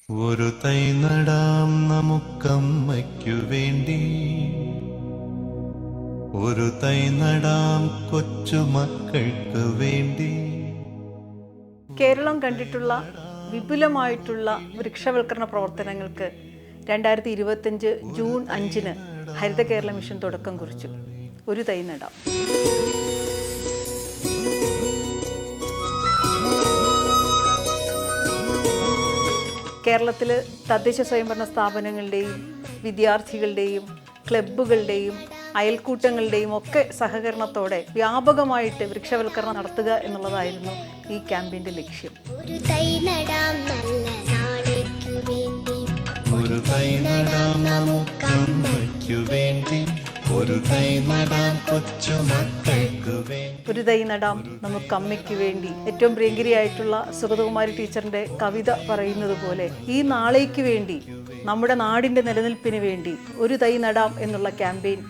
ഒരു തൈ നടാം നമുക്കമ്മയ്ക്കു വേണ്ടി, ഒരു തൈ നടാം കൊച്ചുമക്കൾക്ക് വേണ്ടി. കേരളം കണ്ടിട്ടുള്ള വിപുലമായിട്ടുള്ള വൃക്ഷവൽക്കരണ പ്രവർത്തനങ്ങൾക്ക് 2025 ജൂൺ 5 ഹരിത കേരള മിഷൻ തുടക്കം കുറിച്ചു. ഒരു തൈ നടാം. കേരളത്തിൽ തദ്ദേശ സ്വയംഭരണ സ്ഥാപനങ്ങളുടെയും വിദ്യാർത്ഥികളുടെയും ക്ലബ്ബുകളുടെയും അയൽക്കൂട്ടങ്ങളുടെയും ഒക്കെ സഹകരണത്തോടെ വ്യാപകമായിട്ട് വൃക്ഷവൽക്കരണം നടത്തുക എന്നുള്ളതായിരുന്നു ഈ ക്യാമ്പയിൻ്റെ ലക്ഷ്യം. ഒരു തൈ നടാം നമുക്കമ്മയ്ക്കു വേണ്ടി, ഒരു തൈ നടാം കൊച്ചുമക്കൾക്ക് വേണ്ടി. ഒരു തൈ നടാം നമുക്കമ്മയ്ക്ക് വേണ്ടി. ഏറ്റവും പ്രിയങ്കരിയായിട്ടുള്ള സുഗതകുമാരി ടീച്ചറിന്റെ കവിത പറയുന്നത് പോലെ ഈ നാളേക്ക് വേണ്ടി, നമ്മുടെ നാടിന്റെ നിലനിൽപ്പിന് വേണ്ടി ഒരു തൈ നടാം എന്നുള്ള ക്യാമ്പയിൻ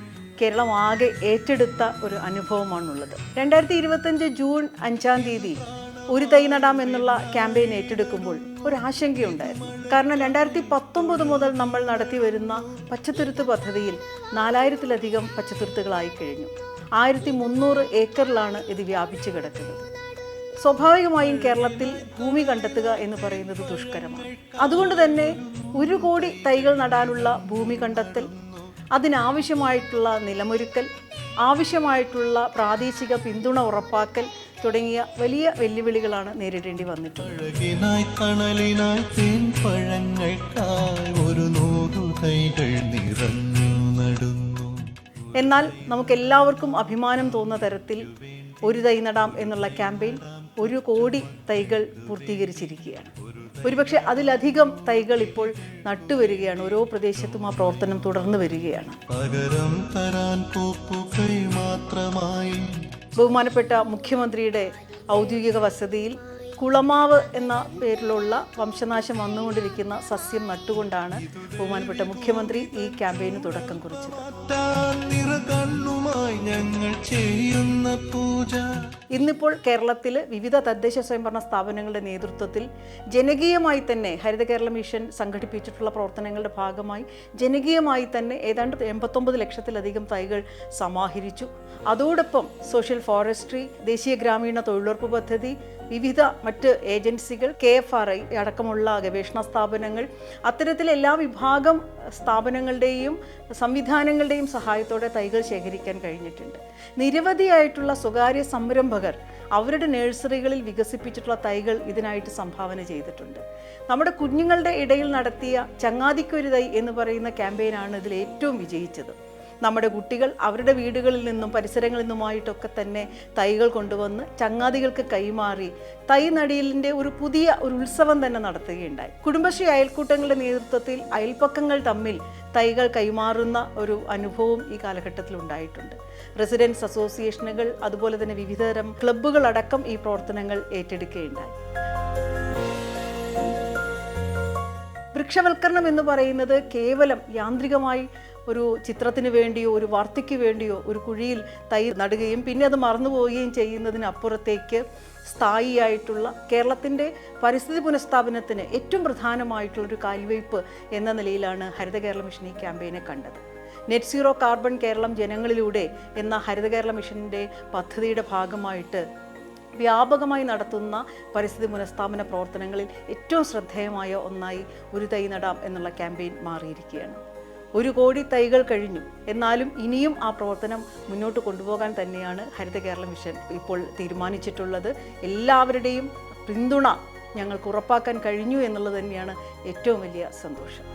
കേരളം ആകെ ഏറ്റെടുത്ത ഒരു അനുഭവമാണുള്ളത്. 2025 ജൂൺ 5 ഒരു തൈ നടാം എന്നുള്ള ക്യാമ്പയിൻ ഏറ്റെടുക്കുമ്പോൾ ഒരു ആശങ്കയുണ്ടായിരുന്നു. കാരണം 2019 മുതൽ നമ്മൾ നടത്തി വരുന്ന പച്ചത്തുരുത്ത് പദ്ധതിയിൽ 4000-ലധികം പച്ചത്തുരുത്തുകളായി കഴിഞ്ഞു. 1300 ഏക്കറിലാണ് ഇത് വ്യാപിച്ചു കിടക്കുന്നത്. സ്വാഭാവികമായും കേരളത്തിൽ ഭൂമി കണ്ടെത്തുക എന്ന് പറയുന്നത് ദുഷ്കരമാണ്. അതുകൊണ്ട് തന്നെ 1 കോടി തൈകൾ നടാനുള്ള ഭൂമി കണ്ടെത്തൽ, അതിനാവശ്യമായിട്ടുള്ള നിലമൊരുക്കൽ, ആവശ്യമായിട്ടുള്ള പ്രാദേശിക പിന്തുണ ഉറപ്പാക്കൽ തുടങ്ങിയ വലിയ വെല്ലുവിളികളാണ് നേരിടേണ്ടി വന്നിട്ടുള്ളത്. എന്നാൽ നമുക്കെല്ലാവർക്കും അഭിമാനം തോന്നുന്ന തരത്തിൽ ഒരു തൈ നടാം എന്നുള്ള ക്യാമ്പയിൻ 1 കോടി തൈകൾ പൂർത്തീകരിച്ചിരിക്കുകയാണ്. ഒരുപക്ഷെ അതിലധികം തൈകൾ ഇപ്പോൾ നട്ടുവരികയാണ്. ഓരോ പ്രദേശത്തും ആ പ്രവർത്തനം തുടർന്ന് വരികയാണ്. ബഹുമാനപ്പെട്ട മുഖ്യമന്ത്രിയുടെ ഔദ്യോഗിക വസതിയിൽ കുളമാവ് എന്ന പേരിലുള്ള വംശനാശം വന്നുകൊണ്ടിരിക്കുന്ന സസ്യം നട്ടുകൊണ്ടാണ് ബഹുമാനപ്പെട്ട മുഖ്യമന്ത്രി ഈ ക്യാമ്പയിന് തുടക്കം കുറിച്ചത്. ഇന്നിപ്പോൾ കേരളത്തിൽ വിവിധ തദ്ദേശ സ്വയംഭരണ സ്ഥാപനങ്ങളുടെ നേതൃത്വത്തിൽ ജനകീയമായി തന്നെ ഹരിത കേരള മിഷൻ സംഘടിപ്പിച്ചിട്ടുള്ള പ്രവർത്തനങ്ങളുടെ ഭാഗമായി ജനകീയമായി തന്നെ ഏതാണ്ട് 89 ലക്ഷത്തിലധികം തൈകൾ സമാഹരിച്ചു. അതോടൊപ്പം സോഷ്യൽ ഫോറസ്ട്രി, ദേശീയ ഗ്രാമീണ തൊഴിലുറപ്പ് പദ്ധതി, വിവിധ മറ്റ് ഏജൻസികൾ, KFRI അടക്കമുള്ള ഗവേഷണ സ്ഥാപനങ്ങൾ, അത്തരത്തിൽ എല്ലാ വിഭാഗം സ്ഥാപനങ്ങളുടെയും സംവിധാനങ്ങളുടെയും സഹായത്തോടെ തൈകൾ ശേഖരിക്കാൻ കഴിഞ്ഞിട്ടുണ്ട്. നിരവധിയായിട്ടുള്ള സ്വകാര്യ സംരംഭകർ അവരുടെ നഴ്സറികളിൽ വികസിപ്പിച്ചിട്ടുള്ള തൈകൾ ഇതിനായിട്ട് സംഭാവന ചെയ്തിട്ടുണ്ട്. നമ്മുടെ കുഞ്ഞുങ്ങളുടെ ഇടയിൽ നടത്തിയ ചങ്ങാതിക്കൊരു തൈ എന്ന് പറയുന്ന ക്യാമ്പയിനാണ് ഇതിൽ ഏറ്റവും വിജയിച്ചത്. നമ്മുടെ കുട്ടികൾ അവരുടെ വീടുകളിൽ നിന്നും പരിസരങ്ങളിൽ നിന്നുമായിട്ടൊക്കെ തന്നെ തൈകൾ കൊണ്ടുവന്ന് ചങ്ങാതികൾക്ക് കൈമാറി തൈ നടീലിൻ്റെ ഒരു പുതിയ ഉത്സവം തന്നെ നടത്തുകയുണ്ടായി. കുടുംബശ്രീ അയൽക്കൂട്ടങ്ങളുടെ നേതൃത്വത്തിൽ അയൽപ്പക്കങ്ങൾ തമ്മിൽ തൈകൾ കൈമാറുന്ന ഒരു അനുഭവം ഈ കാലഘട്ടത്തിൽ ഉണ്ടായിട്ടുണ്ട്. റെസിഡൻസ് അസോസിയേഷനുകൾ, അതുപോലെ തന്നെ വിവിധതരം ക്ലബ്ബുകളടക്കം ഈ പ്രവർത്തനങ്ങൾ ഏറ്റെടുക്കുകയുണ്ടായി. വൃക്ഷവൽക്കരണം എന്ന് പറയുന്നത് കേവലം യാന്ത്രികമായി ഒരു ചിത്രത്തിന് വേണ്ടിയോ ഒരു വാർത്തയ്ക്ക് വേണ്ടിയോ ഒരു കുഴിയിൽ തൈ നടുകയും പിന്നെ അത് മറന്നുപോവുകയും ചെയ്യുന്നതിനപ്പുറത്തേക്ക് സ്ഥായിയായിട്ടുള്ള കേരളത്തിൻ്റെ പരിസ്ഥിതി പുനഃസ്ഥാപനത്തിന് ഏറ്റവും പ്രധാനമായിട്ടുള്ളൊരു കാൽവയ്പ് എന്ന നിലയിലാണ് ഹരിത കേരള മിഷൻ ഈ ക്യാമ്പയിനെ കണ്ടത്. നെറ്റ് സീറോ കാർബൺ കേരളം ജനങ്ങളിലൂടെ എന്ന ഹരിത കേരള മിഷൻ്റെ പദ്ധതിയുടെ ഭാഗമായിട്ട് വ്യാപകമായി നടത്തുന്ന പരിസ്ഥിതി പുനഃസ്ഥാപന പ്രവർത്തനങ്ങളിൽ ഏറ്റവും ശ്രദ്ധേയമായ ഒന്നായി ഒരു തൈ നടാം എന്നുള്ള ക്യാമ്പയിൻ മാറിയിരിക്കുകയാണ്. 1 കോടി തൈകൾ കഴിഞ്ഞു. എന്നാലും ഇനിയും ആ പ്രവർത്തനം മുന്നോട്ട് കൊണ്ടുപോകാൻ തന്നെയാണ് ഹരിത കേരള മിഷൻ ഇപ്പോൾ തീരുമാനിച്ചിട്ടുള്ളത്. എല്ലാവരുടെയും പിന്തുണ ഞങ്ങൾക്ക് ഉറപ്പാക്കാൻ കഴിഞ്ഞു എന്നുള്ളത് തന്നെയാണ് ഏറ്റവും വലിയ സന്തോഷം.